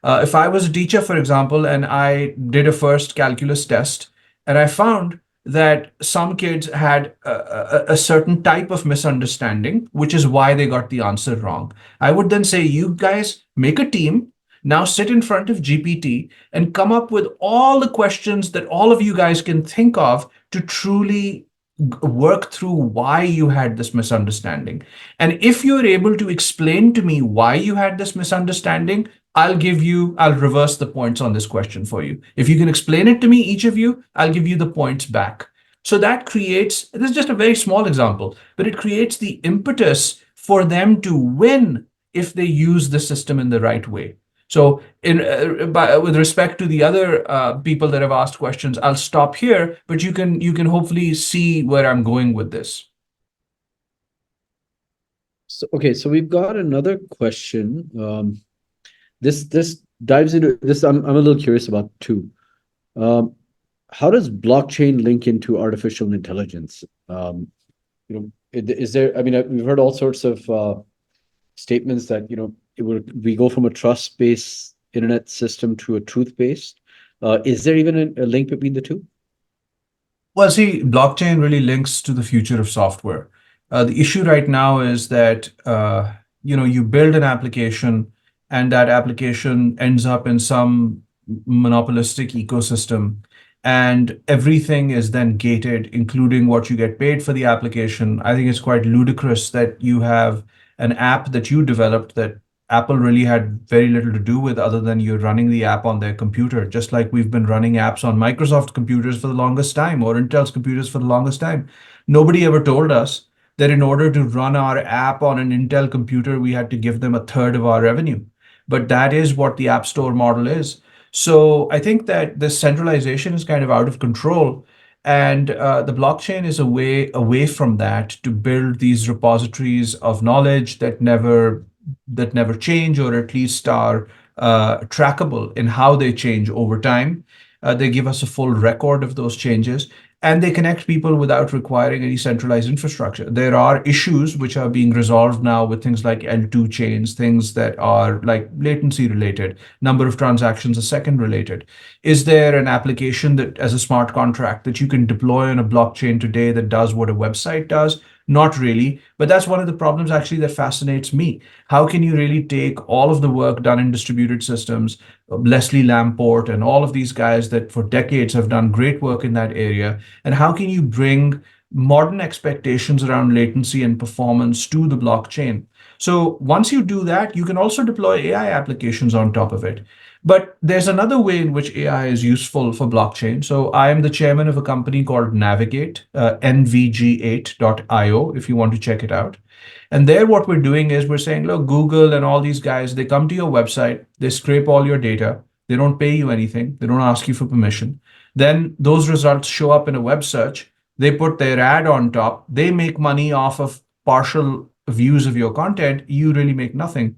If I was a teacher, for example, and I did a first calculus test, and I found that some kids had a certain type of misunderstanding, which is why they got the answer wrong. I would then say, you guys make a team, now sit in front of GPT and come up with all the questions that all of you guys can think of to truly work through why you had this misunderstanding. And if you're able to explain to me why you had this misunderstanding, I'll reverse the points on this question for you. If you can explain it to me, each of you, I'll give you the points back. So that creates, this is just a very small example, but it creates the impetus for them to win if they use the system in the right way. So with respect to the other people that have asked questions, I'll stop here, but you can hopefully see where I'm going with this. So, okay, so we've got another question. This dives into this. I'm a little curious about too. How does blockchain link into artificial intelligence? Is there? I mean, we've heard all sorts of statements that we go from a trust-based internet system to a truth-based. Is there even a link between the two? Well, see, blockchain really links to the future of software. The issue right now is that you build an application, and that application ends up in some monopolistic ecosystem, and everything is then gated, including what you get paid for the application. I think it's quite ludicrous that you have an app that you developed that Apple really had very little to do with other than you're running the app on their computer, just like we've been running apps on Microsoft computers for the longest time or Intel's computers for the longest time. Nobody ever told us that in order to run our app on an Intel computer, we had to give them a third of our revenue. But that is what the App Store model is. So I think that this centralization is kind of out of control. And the blockchain is a way away from that to build these repositories of knowledge that never change, or at least are trackable in how they change over time. They give us a full record of those changes, and they connect people without requiring any centralized infrastructure. There are issues which are being resolved now with things like L2 chains, things that are like latency related, number of transactions a second related. Is there an application that, as a smart contract, that you can deploy on a blockchain today that does what a website does? Not really, but that's one of the problems actually that fascinates me. How can you really take all of the work done in distributed systems, Leslie Lamport and all of these guys that for decades have done great work in that area, and how can you bring modern expectations around latency and performance to the blockchain? So once you do that, you can also deploy AI applications on top of it. But there's another way in which AI is useful for blockchain. So I am the chairman of a company called Navigate, nvg8.io, if you want to check it out. And there, what we're doing is we're saying, look, Google and all these guys, they come to your website, they scrape all your data, they don't pay you anything, they don't ask you for permission. Then those results show up in a web search, they put their ad on top, they make money off of partial views of your content, you really make nothing.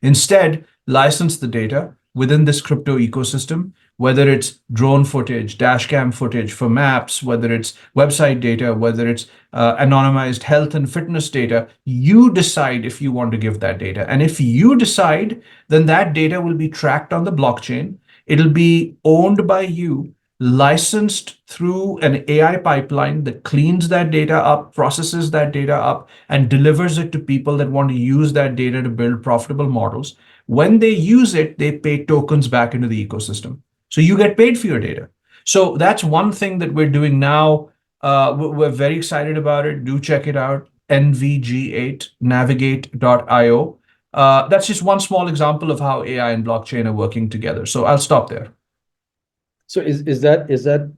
Instead, license the data within this crypto ecosystem, whether it's drone footage, dash cam footage for maps, whether it's website data, whether it's anonymized health and fitness data. You decide if you want to give that data. And if you decide, then that data will be tracked on the blockchain. It'll be owned by you, licensed through an AI pipeline that cleans that data up, processes that data up, and delivers it to people that want to use that data to build profitable models. When they use it, they pay tokens back into the ecosystem. So you get paid for your data. So that's one thing that we're doing now. We're very excited about it. Do check it out, nvg8navigate.io. That's just one small example of how AI and blockchain are working together. So I'll stop there. So is that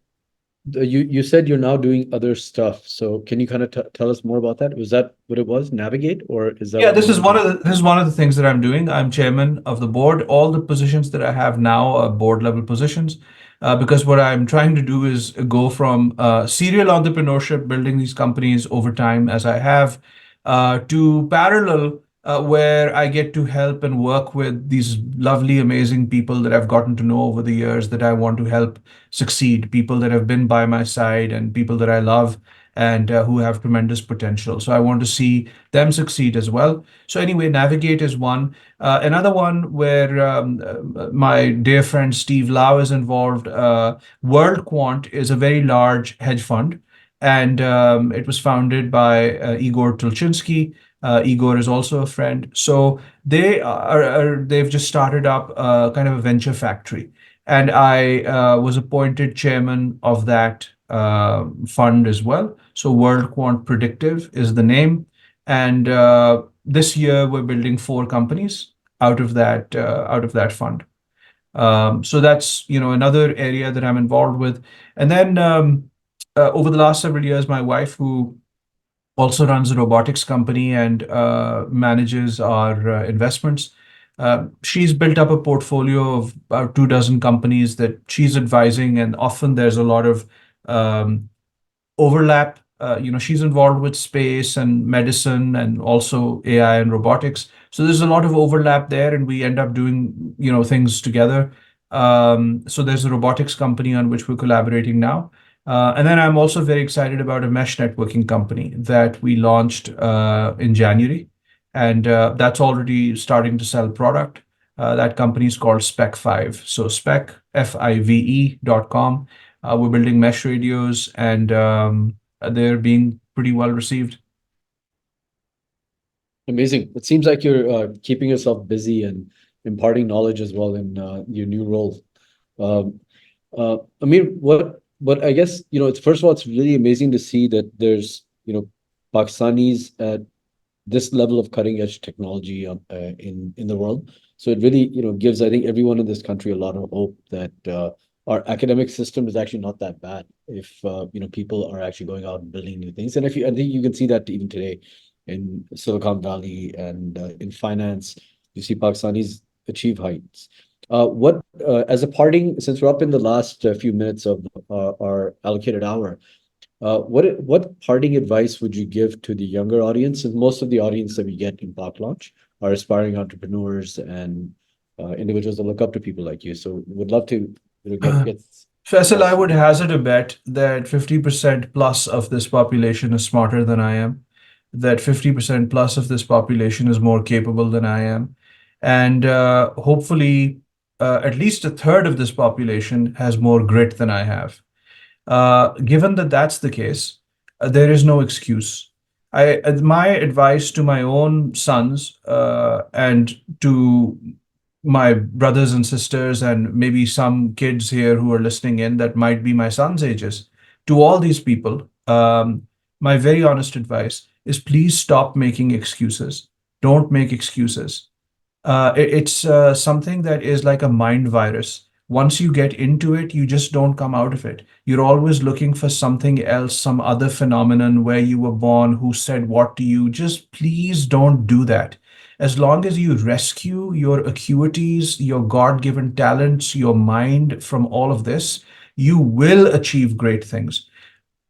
you said you're now doing other stuff. So can you kind of tell us more about that? Was that what it was? Navigate, or is that Yeah, what this you is want to one do? of the things that I'm doing. I'm chairman of the board. All the positions that I have now are board level positions, because what I'm trying to do is go from serial entrepreneurship, building these companies over time as I have, to parallel, where I get to help and work with these lovely, amazing people that I've gotten to know over the years that I want to help succeed, people that have been by my side and people that I love and who have tremendous potential. So I want to see them succeed as well. So anyway, Navigate is one. Another one where my dear friend Steve Lau is involved. World Quant is a very large hedge fund, and it was founded by Igor Tulchinsky. Igor is also a friend. So they've just started up kind of a venture factory, and I was appointed chairman of that fund as well. So World Quant Predictive is the name. And this year we're building 4 companies out of that fund. So that's another area that I'm involved with. And then over the last several years, my wife, who also runs a robotics company and manages our investments. She's built up a portfolio of about 2 dozen companies that she's advising, and often there's a lot of um, overlap. She's involved with space and medicine and also AI and robotics. So there's a lot of overlap there, and we end up doing, things together. So there's a robotics company on which we're collaborating now. And then I'm also very excited about a mesh networking company that we launched in January. And that's already starting to sell product. That company is called Spec5. So Spec, FIVE.com. We're building mesh radios, and they're being pretty well received. Amazing. It seems like you're keeping yourself busy and imparting knowledge as well in your new role. Um, Amir, what I guess, it's first of all, it's really amazing to see that there's, Pakistanis at this level of cutting edge technology in the world. So it really, gives, I think, everyone in this country a lot of hope that our academic system is actually not that bad if people are actually going out and building new things. And I think you can see that even today in Silicon Valley and in finance, you see Pakistanis achieve heights. What as a parting, since we're up in the last few minutes of our allocated hour, what parting advice would you give to the younger audience? And most of the audience that we get in Paklaunch are aspiring entrepreneurs and individuals that look up to people like you. So would love to get Faisal, I thoughts from would you. hazard a bet that 50% plus of this population is smarter than I am, that 50% plus of this population is more capable than I am. And hopefully, at least a third of this population has more grit than I have. Given that that's the case, there is no excuse. My advice to my own sons and to my brothers and sisters, and maybe some kids here who are listening in that might be my son's ages, to all these people, my very honest advice is please stop making excuses. Don't make excuses. It's something that is like a mind virus. Once you get into it, you just don't come out of it. You're always looking for something else, some other phenomenon, where you were born, who said what to you. Just please don't do that. As long as you rescue your acuities, your God-given talents, your mind from all of this, you will achieve great things.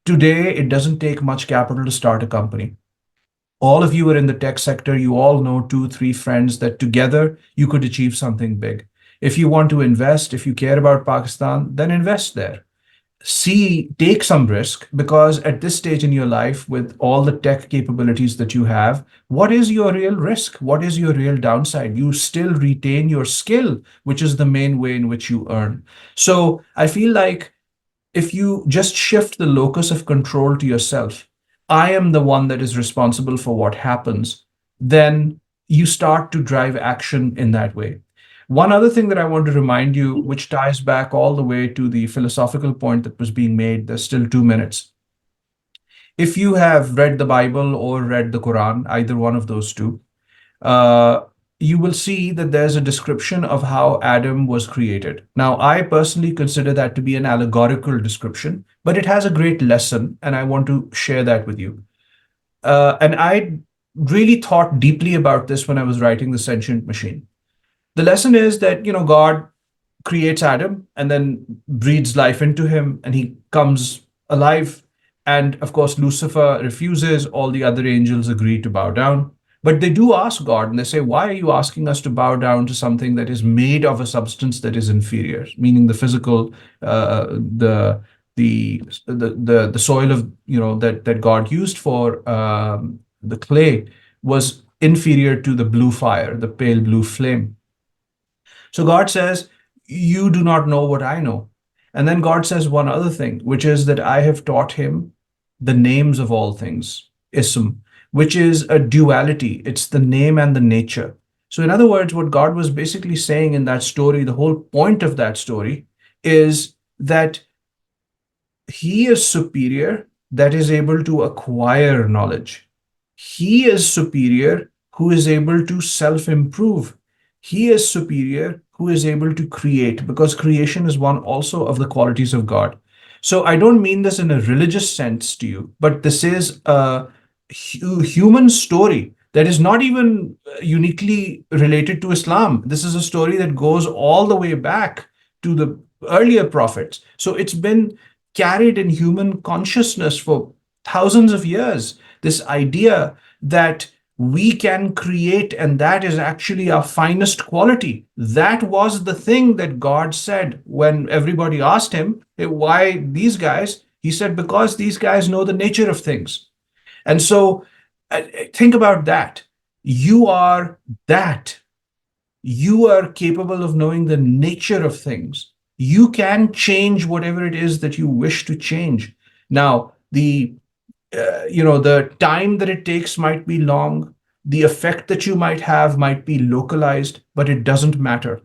Today, it doesn't take much capital to start a company. all of you are in the tech sector. You all know two, three friends that together you could achieve something big. If you want to invest, if you care about Pakistan, then invest there. Take some risk, because at this stage in your life, with all the tech capabilities that you have, what is your real risk? What is your real downside? You still retain your skill, which is the main way in which you earn. So I feel like if you just shift the locus of control to yourself, I am the one that is responsible for what happens, then you start to drive action in that way. One other thing that I want to remind you, which ties back all the way to the philosophical point that was being made, there's still 2 minutes. If you have read the Bible or read the Quran, either one of those two, uh, you will see that there's a description of how Adam was created. Now, I personally consider that to be an allegorical description, but it has a great lesson, and I want to share that with you. And I really thought deeply about this when I was writing The Sentient Machine. The lesson is that, God creates Adam and then breathes life into him, and he comes alive. And of course, Lucifer refuses. All the other angels agree to bow down. But they do ask God, and they say, why are you asking us to bow down to something that is made of a substance that is inferior? Meaning the physical, the soil of, that God used for the clay was inferior to the blue fire, the pale blue flame. So God says, you do not know what I know. And then God says one other thing, which is that I have taught him the names of all things, ism, which is a duality. It's the name and the nature. So in other words, what God was basically saying in that story, the whole point of that story is that he is superior, that is able to acquire knowledge. He is superior, who is able to self-improve. He is superior, who is able to create, because creation is one also of the qualities of God. So I don't mean this in a religious sense to you, but this is a human story that is not even uniquely related to Islam. This is a story that goes all the way back to the earlier prophets. So it's been carried in human consciousness for thousands of years. This idea that we can create, and that is actually our finest quality. That was the thing that God said when everybody asked him, hey, why these guys? He said, because these guys know the nature of things. And so think about that. You are that. You are capable of knowing the nature of things. You can change whatever it is that you wish to change. Now, the time that it takes might be long. The effect that you might have might be localized, but it doesn't matter,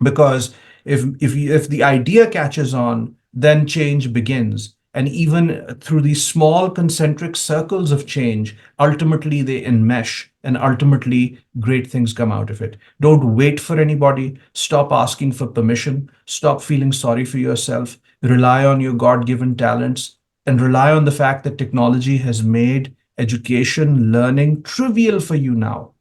because if the idea catches on, then change begins. And even through these small concentric circles of change, ultimately they enmesh, and ultimately great things come out of it. Don't wait for anybody. Stop asking for permission. Stop feeling sorry for yourself. Rely on your God-given talents, and rely on the fact that technology has made education, learning trivial for you now.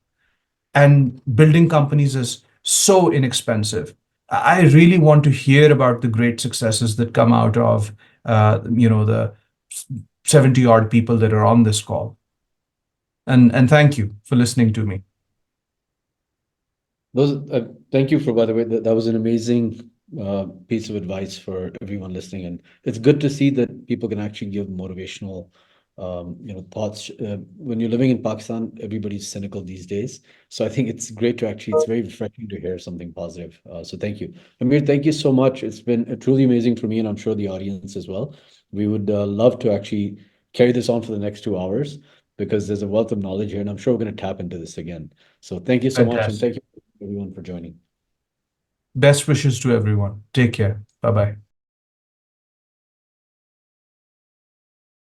And building companies is so inexpensive. I really want to hear about the great successes that come out of the 70 odd people that are on this call. And thank you for listening to me. Thank you for, by the way, that was an amazing piece of advice for everyone listening. And it's good to see that people can actually give motivational thoughts. When you're living in Pakistan, everybody's cynical these days. So I think it's great to it's very refreshing to hear something positive. So thank you. Amir, thank you so much. It's been truly amazing for me, and I'm sure the audience as well. We would love to actually carry this on for the next 2 hours, because there's a wealth of knowledge here, and I'm sure we're going to tap into this again. So thank you so much, and Fantastic. thank you everyone for joining. Best wishes to everyone. Take care. Bye-bye.